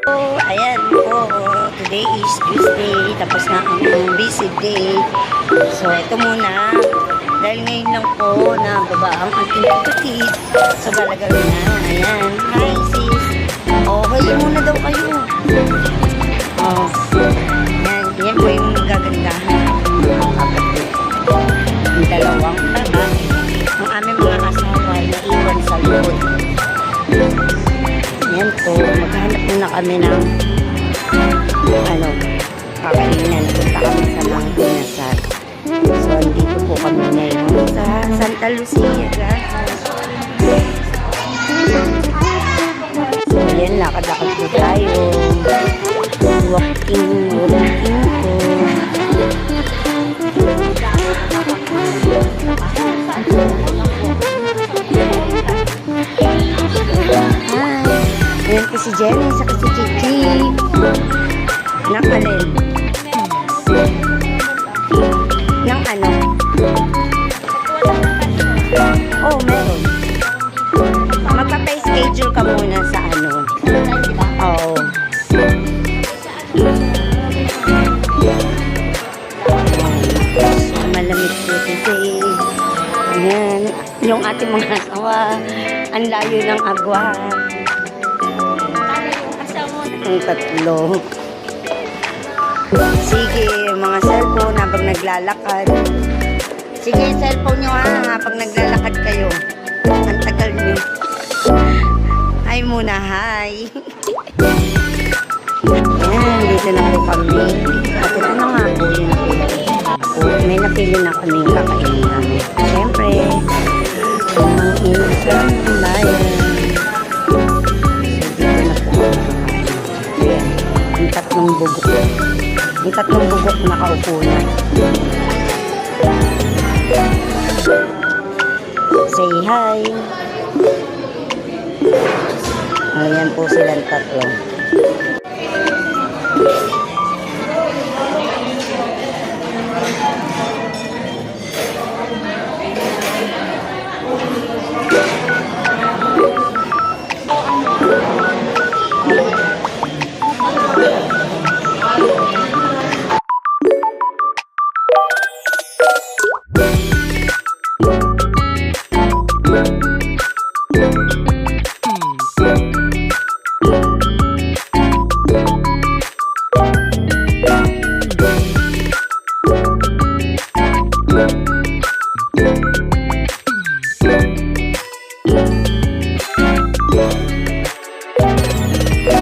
So, ayan po, today is Tuesday, tapos na ang busy day. So, ito muna, dahil ngayon lang po na baba ang ating kapatid. So, galagawin na, ayan. Hi sis, okay muna daw kayo. Oh, yan po yung gagandahan ng mga kapatid. Yung dalawang tama, ang aming mga asawa na iwan sa loob. Yan po, maghanap muna kami ng kakainan. Punta kami sa mga inasal. So, dito po kami ngayon sa Santa Lucia, guys. So, yan, lakad-lakad po tayo. Walking po. Ayan po si Jenny, saka si Chichi. Nang alin? Nang ano? Oh, meron. Magpapa-schedule ka muna sa ano. Oo. Malamig po today. Ayan. Yung ating mga asawa. Ang layo ng agwa. Ang tatlo. Sige, mga cellphone habang naglalakad. Sige, cellphone nyo habang naglalakad kayo. Ang tagal nyo. Hi muna, hi. Ayan, dito na po kami. At ito na nga po yung napili. May napili na kami kakainin namin. Siyempre, ang inisang bayan. Tatlong bugok. Yung tatlong bugok nakaupo na. Say hi. Ayan po silang tatlo.